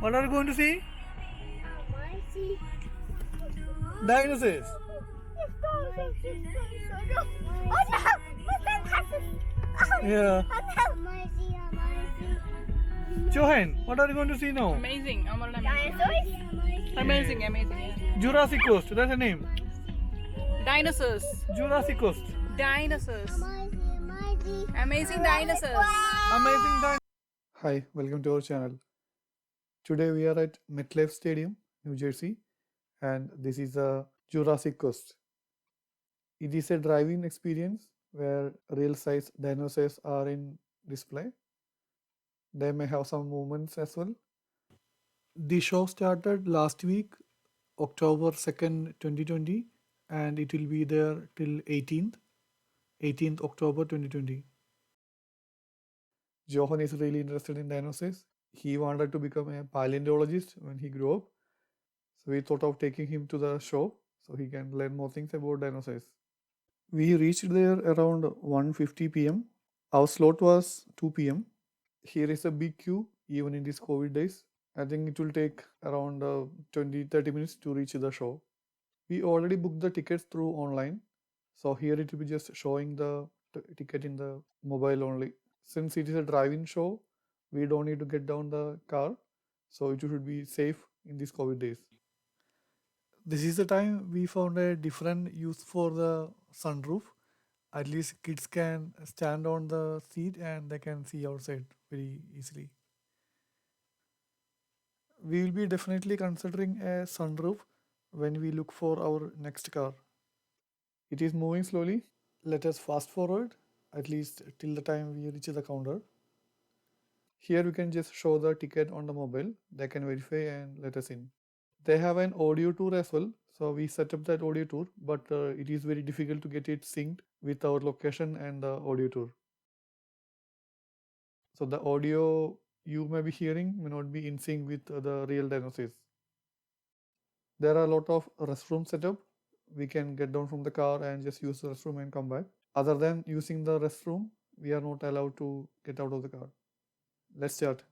What are you going to see? Dinosaurs. Yeah. Johan, what are you going to see now? Amazing. Dinosaurs? Amazing. Yeah. Jurassic Quest, that's the name. Dinosaurs. Jurassic Quest. Dinosaurs. Amazing dinosaurs. Amazing dinosaurs. Hi, welcome to our channel. Today we are at MetLife Stadium, New Jersey, and this is a Jurassic Quest. It is a drive-in experience where real-size dinosaurs are in display. They may have some movements as well. The show started last week, October 2nd, 2020, and it will be there till 18th October 2020. Johan is really interested in dinosaurs. He wanted to become a paleontologist when he grew up. So we thought of taking him to the show so he can learn more things about dinosaurs. We reached there around 1:50 p.m. Our slot was 2 p.m. Here is a big queue even in these COVID days. I think it will take around 20-30 minutes to reach the show. We already booked the tickets through online. So here it will be just showing the ticket in the mobile only. Since it is a drive-in show, we don't need to get down the car. So it should be safe in these COVID days. This is the time we found a different use for the sunroof. At least kids can stand on the seat and they can see outside very easily. We will be definitely considering a sunroof when we look for our next car. It is moving slowly. Let us fast forward at least till the time we reach the counter. Here we can just show the ticket on the mobile. They can verify and let us in. They have an audio tour as well. So we set up that audio tour, but it is very difficult to get it synced with our location and the audio tour. So the audio you may be hearing may not be in sync with the real dinosaurs. There are a lot of restroom setup. We can get down from the car and just use the restroom and come back. Other than using the restroom, we are not allowed to get out of the car. Let's start.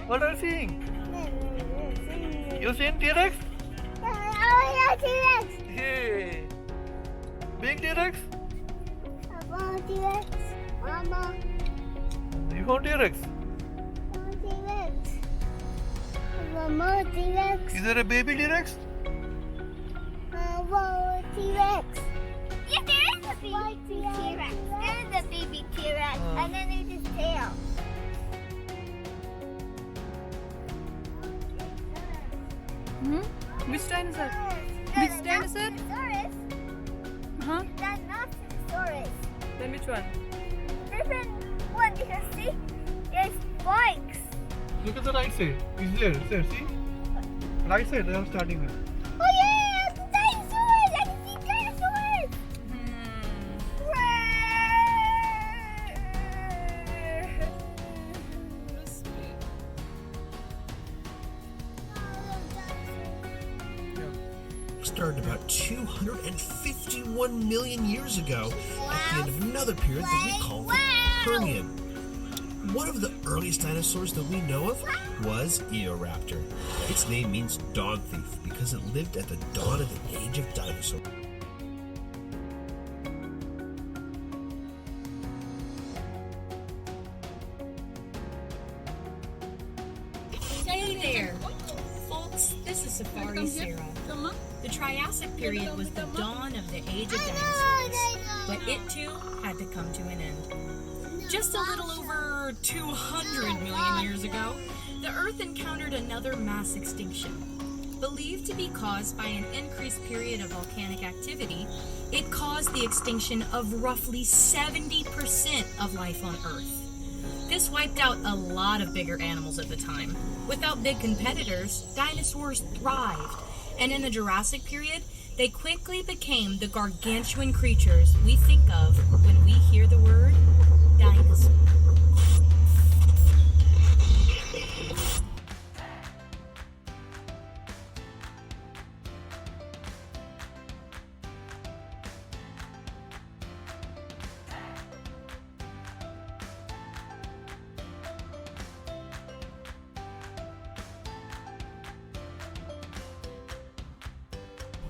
What are you seeing? You seen T-Rex? Oh, yeah, T-Rex. Hey, big T-Rex? I found T-Rex. Mama, You found T-Rex? I found T-Rex. I want more T-Rex. Is there a baby T-Rex? I want T-Rex. Yes, there is a baby T-Rex. There is a baby T-Rex. And then there's his tail. Which dinosaur? Which Which dinosaur? Huh? That's not Stegosaurus. Then which one? Different one because see, there's spikes. Look at the right side. Is there, see? Right side, they are starting there. Oh yeah, it's dinosaurs! I can see dinosaurs! Started about 251 million years ago at the end of another period that we call the Permian. One of the earliest dinosaurs that we know of was Utahraptor. Its name means dog thief because it lived at the dawn of the age of dinosaurs. Hey there! Folks, this is Safari Sarah. The Triassic period was the dawn of the age of dinosaurs, but it too had to come to an end. Just a little over 200 million years ago, the Earth encountered another mass extinction. Believed to be caused by an increased period of volcanic activity, it caused the extinction of roughly 70% of life on Earth. This wiped out a lot of bigger animals at the time. Without big competitors, dinosaurs thrived. And in the Jurassic period, they quickly became the gargantuan creatures we think of when we hear the word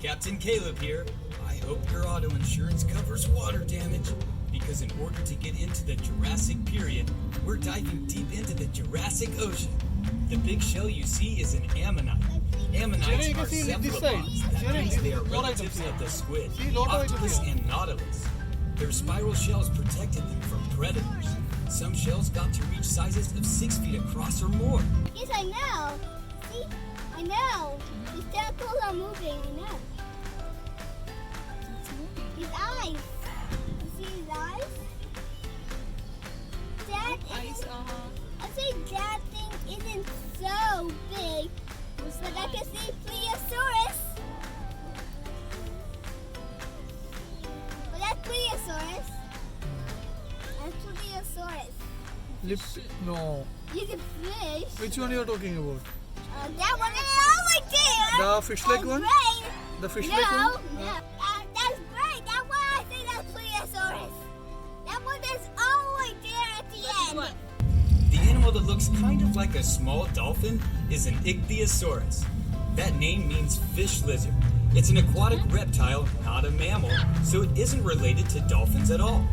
Captain Caleb here. I hope your auto insurance covers water damage, because in order to get into the Jurassic period, we're diving deep into the Jurassic Ocean. The big shell you see is an ammonite. Ammonites you can are see this side. cephalopods. That Jerry, means they are more relatives items of the squid, See, lot of items octopus, here. and nautilus. Their spiral shells protected them from predators. Some shells got to reach sizes of 6 feet across or more. Yes, I know. See? I know. His tentacles are moving. I know. His eyes. You see his eyes? That is, I say that thing isn't so big, but I can see Plesiosaurus. Well, that's Plesiosaurus. That's Plesiosaurus. No. You can fish. Which one you are talking about? That one is all right there. The fish-like That's one? great. The fish No, like one? no. That's great. That's why I say that's Plesiosaurus. That one is all right there at the end. The animal that looks kind of like a small dolphin is an Ichthyosaurus. That name means fish lizard. It's an aquatic reptile, not a mammal, so it isn't related to dolphins at all.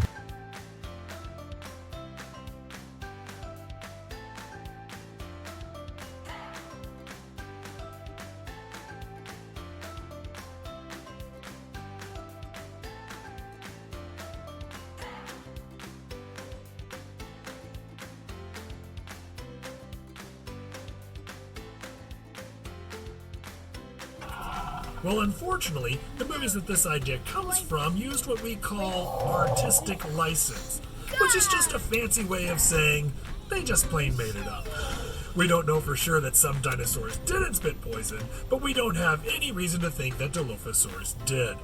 Well, unfortunately, the movies that this idea comes from used what we call artistic license, which is just a fancy way of saying they just plain made it up. We don't know for sure that some dinosaurs didn't spit poison, but we don't have any reason to think that Dilophosaurus did.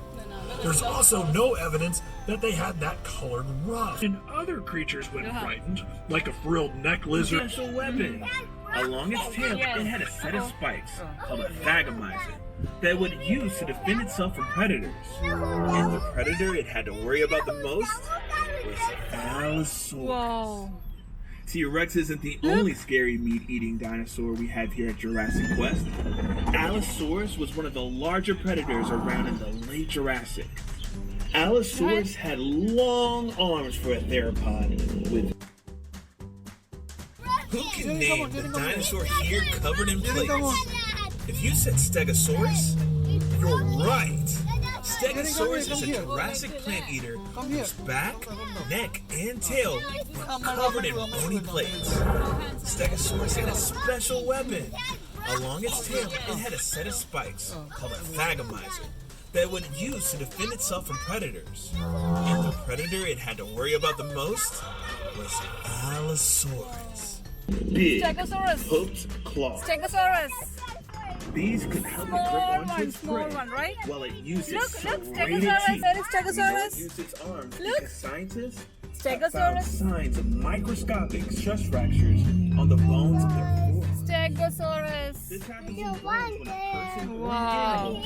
There's also no evidence that they had that colored ruff. And other creatures, when frightened, like a frilled neck lizard, It's a weapon. Along its tail, it had a set of spikes called a thagomizer that would use to defend itself from predators. And the predator it had to worry about the most was Allosaurus. Whoa. T-Rex isn't the only scary meat-eating dinosaur we have here at Jurassic Quest. Allosaurus was one of the larger predators around in the late Jurassic. Allosaurus had long arms for a theropod with Who can name the dinosaur here covered in plates? come on. If you said Stegosaurus, you're right. Stegosaurus is a here. Jurassic plant eater Come here. whose back, neck, and tail were covered in bony plates. Stegosaurus had a special weapon. Along its tail, it had a set of spikes called a thagomizer that it would use to defend itself from predators. And the predator it had to worry about the most was Allosaurus. big, Stegosaurus. hooked claws. Stegosaurus. These could help it grip onto its Small prey one, right? while it uses Look, serrated Stegosaurus. teeth. There is We know it Stegosaurus. used its arms Look. because scientists have found Stegosaurus. signs of microscopic stress fractures on the bones of their forearms. Stegosaurus. This happens in bones when a person or an Wow. animal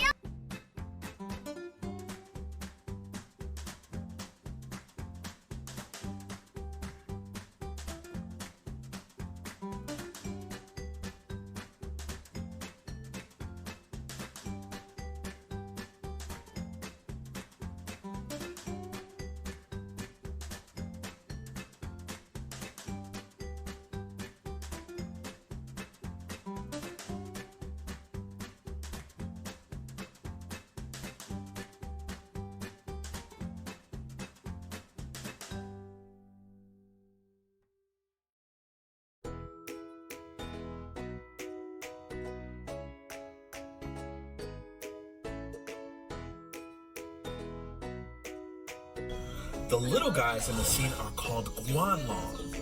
The little guys in the scene are called Iguanodon.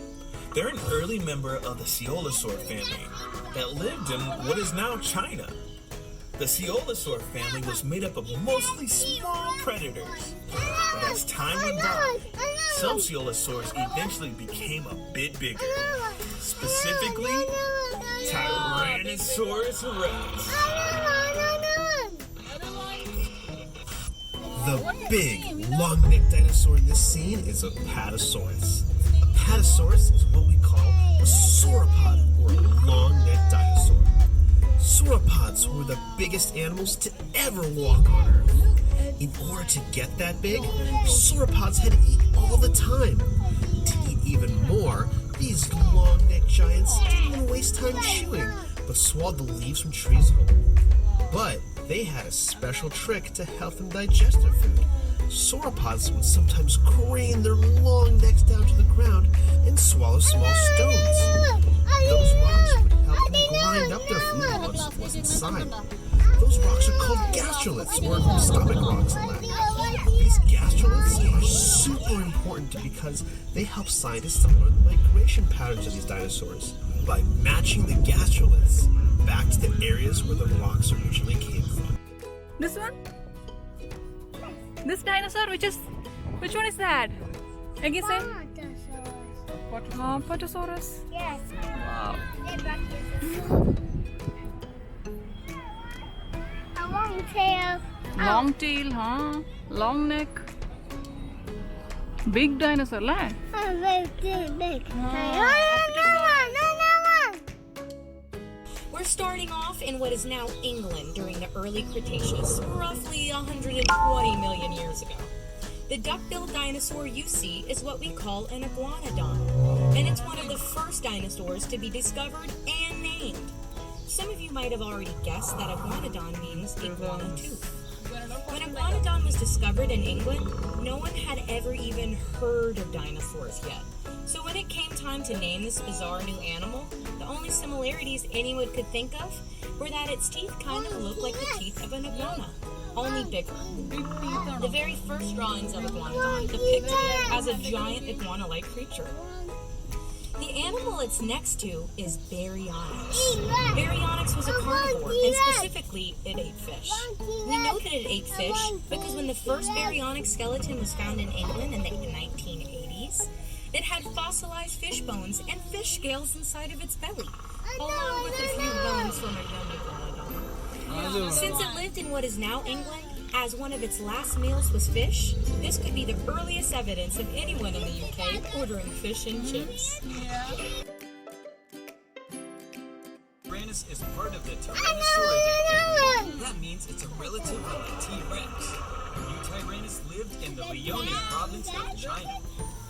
They're an early member of the Coelosaur family that lived in what is now China. The Coelosaur family was made up of mostly small predators. But as time went by, some Coelosaurs eventually became a bit bigger. Specifically, Tyrannosaurus rex. The big, long-necked dinosaur in this scene is a Apatosaurus. Apatosaurus is what we call a sauropod, or a long-necked dinosaur. Sauropods were the biggest animals to ever walk on Earth. In order to get that big, sauropods had to eat all the time. To eat even more, these long-necked giants didn't even waste time chewing, but swallowed the leaves from trees whole. But they had a special trick to help them digest their food. Sauropods would sometimes crane their long necks down to the ground and swallow small stones. Those rocks would help them grind up their food once it was inside. Those rocks are called gastroliths, or stomach rocks in Latin. These gastroliths are super important because they help scientists to learn the migration patterns of these dinosaurs by matching the gastroliths back to the areas where the rocks originally came from. This one? This dinosaur, which one is that? Again, say. Potosaurus. Yes. Wow. A long tail. Long tail, huh? Long neck. Big dinosaur, la? Very big. We're starting off in what is now England during the early Cretaceous, roughly 120 million years ago. The duck-billed dinosaur you see is what we call an Iguanodon, and it's one of the first dinosaurs to be discovered and named. Some of you might have already guessed that Iguanodon means iguana tooth. When Iguanodon was discovered in England, no one had ever even heard of dinosaurs yet. So when it came time to name this bizarre new animal, the only similarities anyone could think of were that its teeth kind of looked like the teeth of an iguana, only bigger. The very first drawings of Iguanodon depict it as a giant iguana-like creature. The animal it's next to is Baryonyx. Baryonyx was a carnivore, and specifically, it ate fish. We know that it ate fish because when the first Baryonyx skeleton was found in England in the 1980s, it had fossilized fish bones and fish scales inside of its belly, along with a few bones from a young iguanodon. Since it lived in what is now England, as one of its last meals was fish, this could be the earliest evidence of anyone in the UK ordering fish and chips. Tyrannis is part of the Tyrannosauridae family. That means it's a relative of the T-Rex. Utahraptor lived in the Liaoning province of China.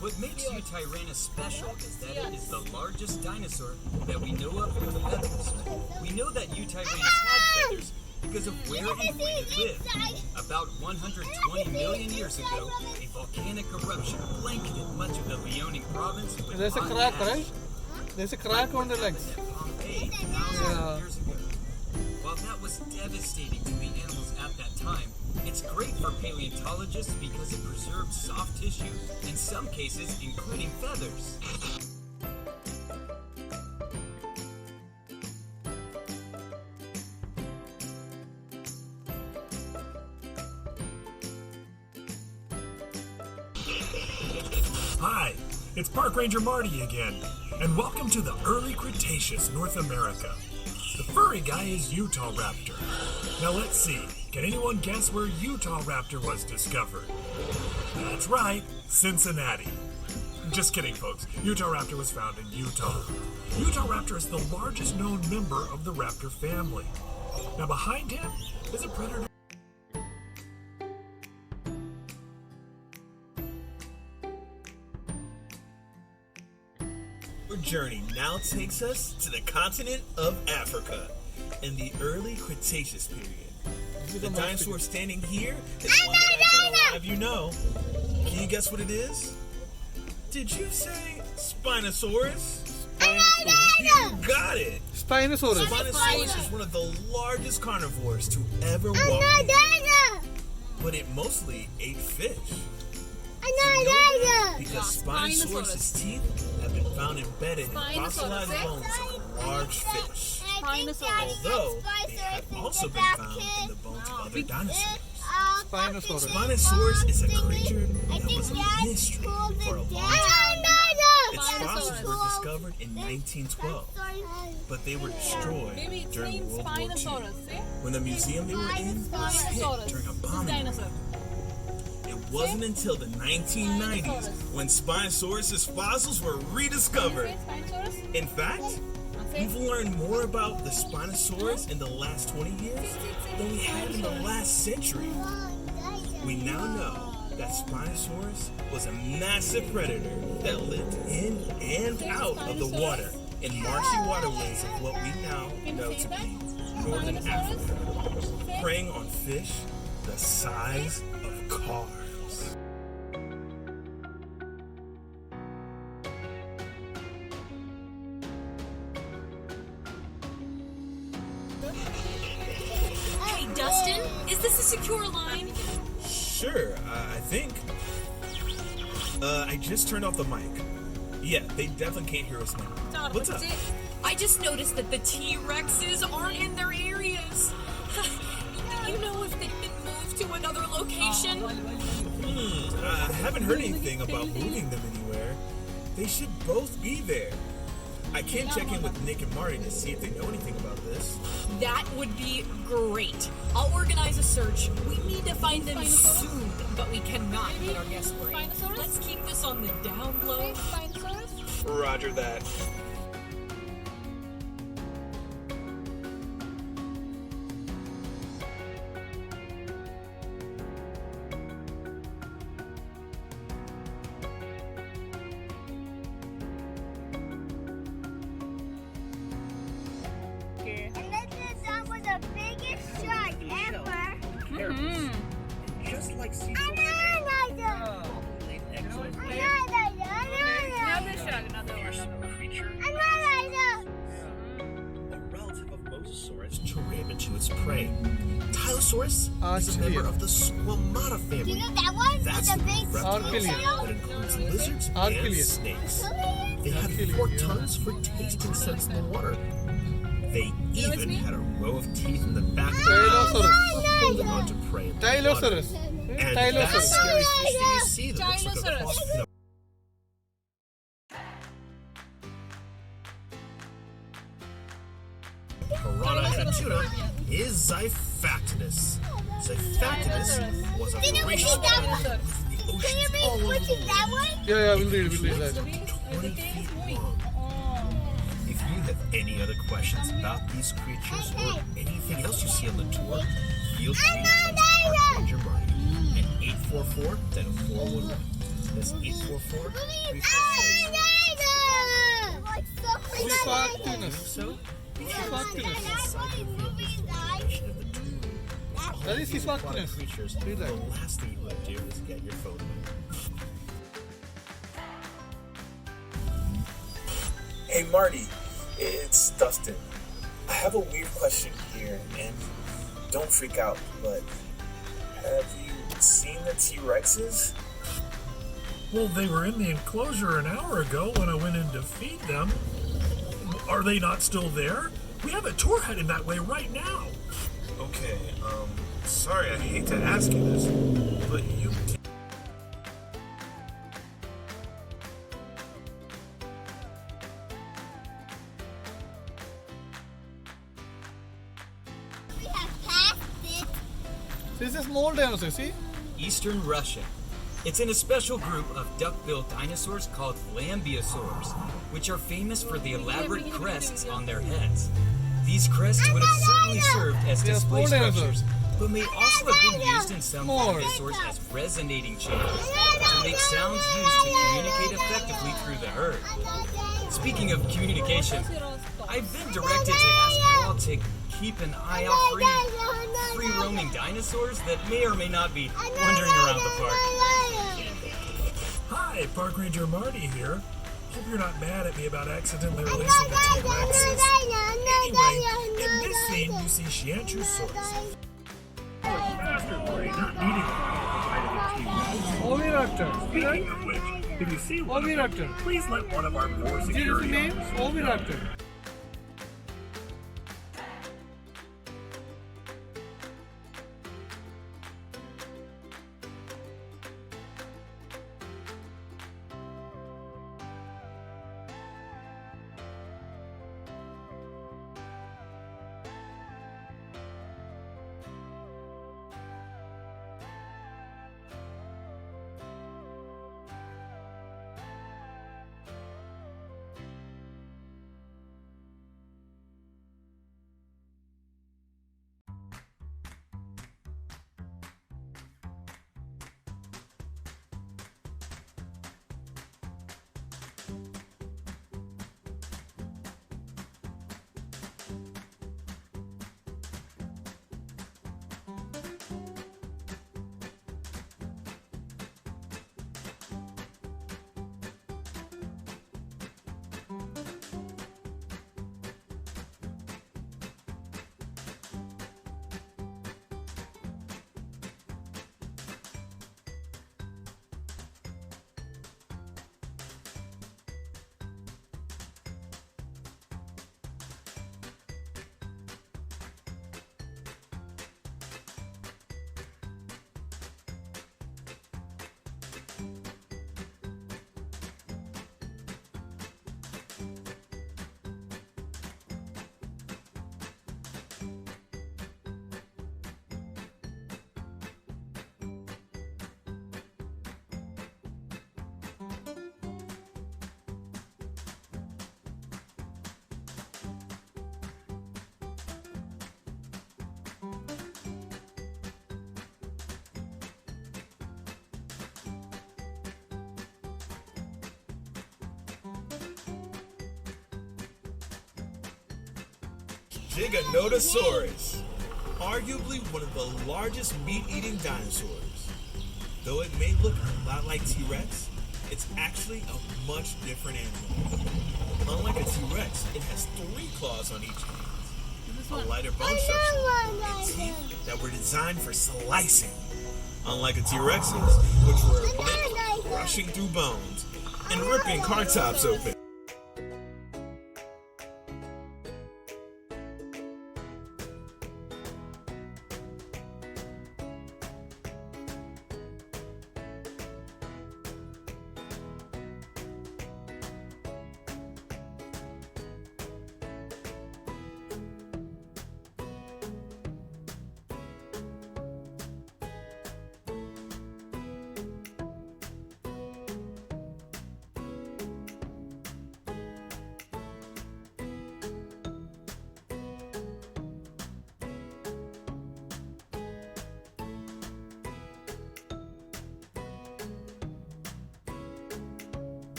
What makes Utahraptor special is that it is the largest dinosaur that we know of with feathers. We know that Utahraptor had feathers because of where and when it lived. About 120 million years ago, a volcanic eruption blanketed much of the Liaoning province with There's a hot crack, ash. right? There's a crack on the legs. Pompeii thousands of years ago. While that was devastating to the animals at that time, it's great for paleontologists because it preserves soft tissue, in some cases including feathers. Hi, it's Park Ranger Marty again, and welcome to the early Cretaceous North America. The furry guy is Utahraptor. Now let's see, can anyone guess where Utahraptor was discovered? That's right, Cincinnati. Just kidding, folks. Utahraptor was found in Utah. Utahraptor is the largest known member of the raptor family. Now behind him is a predator. Our journey now takes us to the continent of Africa in the early Cretaceous period. The dinosaur standing here is one that I bet a lot of you know. Can you guess what it is? Did you say Spinosaurus? You got it! Spinosaurus. Spinosaurus is one of the largest carnivores to ever walk. But it mostly ate fish. Because Spinosaurus' teeth have been found embedded in fossilized bones of large fish. Although they have also been found in the bones of other dinosaurs. Spinosaurus. Spinosaurus is a creature that was a mystery for a long time. Its fossils were discovered in 1912, but they were destroyed during World War II, when the museum they were in was hit during a bombing. It wasn't until the 1990s when Spinosaurus' fossils were rediscovered. In fact, We've learned more about the Spinosaurus in the last 20 years than we have in the last century. We now know that Spinosaurus was a massive predator that lived in and out of the water in marshy waterways of what we now know to be northern Africa, preying on fish the size of cars. Hey, Dustin, is this a secure line? Sure, I think. I just turned off the mic. Yeah, they definitely can't hear us now. What's up? I just noticed that the T-Rexes aren't in their areas. Do you know if they've been moved to another location? I haven't heard anything about moving them anywhere. They should both be there. I can check in with Nick and Marty to see if they know anything about this. That would be great. I'll organize a search. We need to find them soon, but we cannot let our guests worry. Let's keep this on the down low. Roger that. And that was the biggest shark ever. Just like Another. Another shark, another one. creature, Another. A relative of Mosasaurus to ram into its prey. Tylosaurus is a member of the Squamata Do family. you know that one? That's With the the big reptile Archelian. that includes lizards and Archelian. snakes. They had 4 tongues for tasting sense in the water. They even had a row of teeth in the back of their mouths for holding on to prey in the water. Tylosaurus. And that Tylosaurus. scary fish that you see that looks like a cross between a piranha and a tuna is Xiphactinus. Xiphactinus was a voracious predator in the oceans all over the world. that one? Yeah, we'll read that. 20 feet long. If you have any other questions about these creatures or anything else you see on the tour, feel free to text Park Ranger Marty at 844 then 411. That's 844 Xiphactinus. That is Xiphactinus. Creatures, Read the that. last thing you want to do is get your phone away. Hey Marty, it's Dustin. I have a weird question here, and don't freak out, but have you seen the T-Rexes? Well, they were in the enclosure an hour ago when I went in to feed them. Are they not still there? We have a tour heading that way right now. Okay, sorry, I hate to ask you this, but you... We have passed it. This is small dinosaur, see? Eastern Russia. It's in a special group of duck-billed dinosaurs called Lambeosaurs, which are famous for the elaborate crests on their heads. These crests would have certainly served as They are display small structures, dinosaurs. but may also have been used in some Small. dinosaurs as resonating chambers to make sounds used to communicate effectively through the herd. Speaking of communication, I've been directed to ask you all to keep an eye out for any free-roaming dinosaurs that may or may not be wandering around the park. Hi, Park Ranger Marty here. Hope you're not mad at me about accidentally releasing the T-Rexes. Anyway, in this scene, you see Xianchusaurus. Oviraptor. Speaking of which, if you see one of them, Oviraptor. please let one of our more This is security name officers know. Oviraptor. Giganotosaurus, arguably one of the largest meat-eating dinosaurs. Though it may look a lot like T-Rex, it's actually a much different animal. Unlike a T-Rex, it has 3 claws on each hand, a lighter bone structure, and teeth that were designed for slicing. Unlike a T-Rex's, which were meant for crushing through bones and ripping car tops open.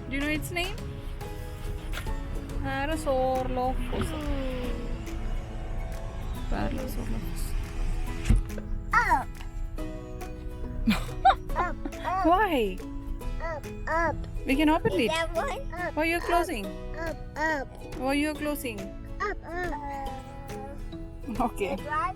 Do you know its name? Allosaurus. Up. Up. Why? Up. We can open it. That one? Up. Why you are closing? Up. Why you are closing? Up. Okay. Right?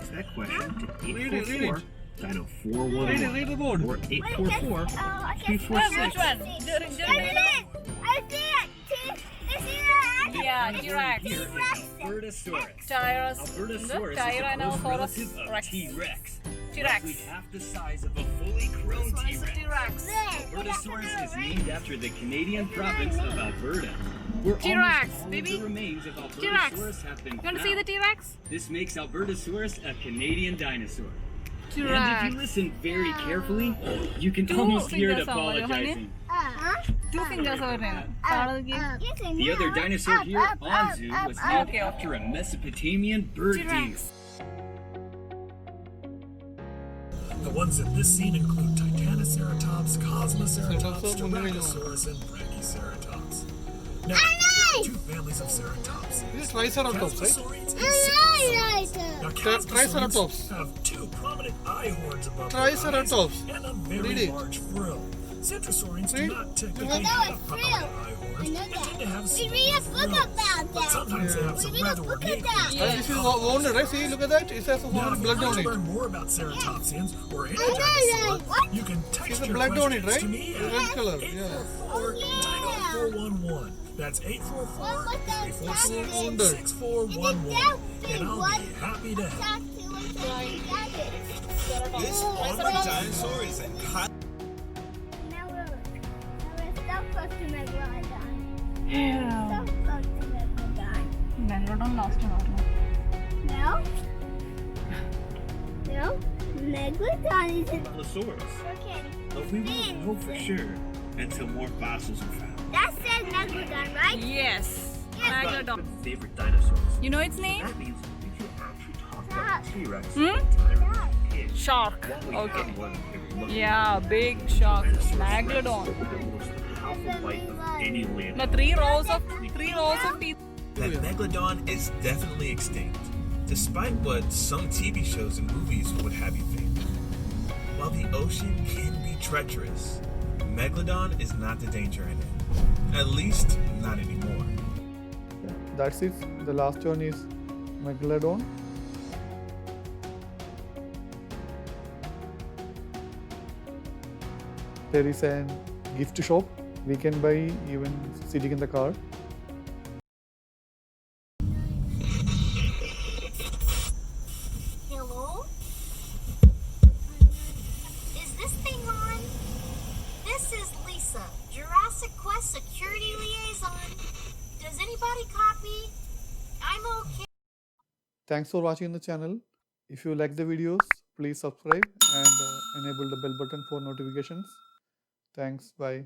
ask that question to Read it. 844 Dino 411 Read the board. or 844 I 346. Which one? see it! This is Yeah, T-Rex. Albertosaurus. Tyrus. Albertosaurus is a close Tyrannosaurus relative of Rex. T-Rex. T-Rex. Roughly half the size of a fully grown This one is a T-Rex. T-Rex. Albertosaurus is named after the Canadian province of Alberta, where T-Rex, almost all baby. of the remains of T-Rex. Albertosaurus have been You want to found. see the T-Rex? This makes Albertosaurus a Canadian dinosaur. And if T-Rex. you listen very carefully, you can Two almost hear it fingers on it, apologizing. Two fingers over there. The other dinosaur here, Anzu, was named Okay. after a Mesopotamian bird demon. T-Rex. The ones in this scene include Titanoceratops, Cosmoceratops, Styracosaurus, and Brachioceratops. Now, there are two families of ceratops. This is Triceratops, right? Caspasorids and Stegosaurus. Now, Triceratops. Caspasorids have two prominent eye horns above Triceratops. their eyes and a Read very it. large frill. Centrosaurians do Read. not technically I know have it's prominent frill. eye horns. I know They tend to that. have We small read a book frills, about but that. sometimes they have some We read a rather book ornate about features. This is wounded, right? See, look at that. It has Now, if blood you'd on like to it. learn more about ceratopsians or any I know, dinosaur, what? you can text There's a your blood on it, questions right? to me The at red color. Yeah. 844 Dino411. That's 844 6411, and I'll be happy to help. This Armored dinosaur is in Now we're so close to Megalodon. Yeah. So close to Megalodon. Megalodon lost an arm. No? No? Megalodon is in Allosaurus. freaking But we won't know for sure until more fossils are found. That says Megalodon, right? Yes. Megalodon. Favorite dinosaurs. You know its name? That means if you actually talk about T-Rex, Hmm? pig, Shark. what we Okay. have was a look Yeah, big shark. Megalodon. the most powerful bite of any land. The three rows of teeth. That megalodon is definitely extinct, despite what some TV shows and movies would have you think. While the ocean can be treacherous, megalodon is not the danger in it. At least, not anymore. That's it. The last one is Megalodon. There is a gift shop. We can buy even sitting in the car. Hello? Is this thing on? This is Lisa, Jurassic Quest security liaison. Does anybody copy? I'm okay. Thanks for watching the channel. If you like the videos, please subscribe and enable the bell button for notifications. Thanks. Bye.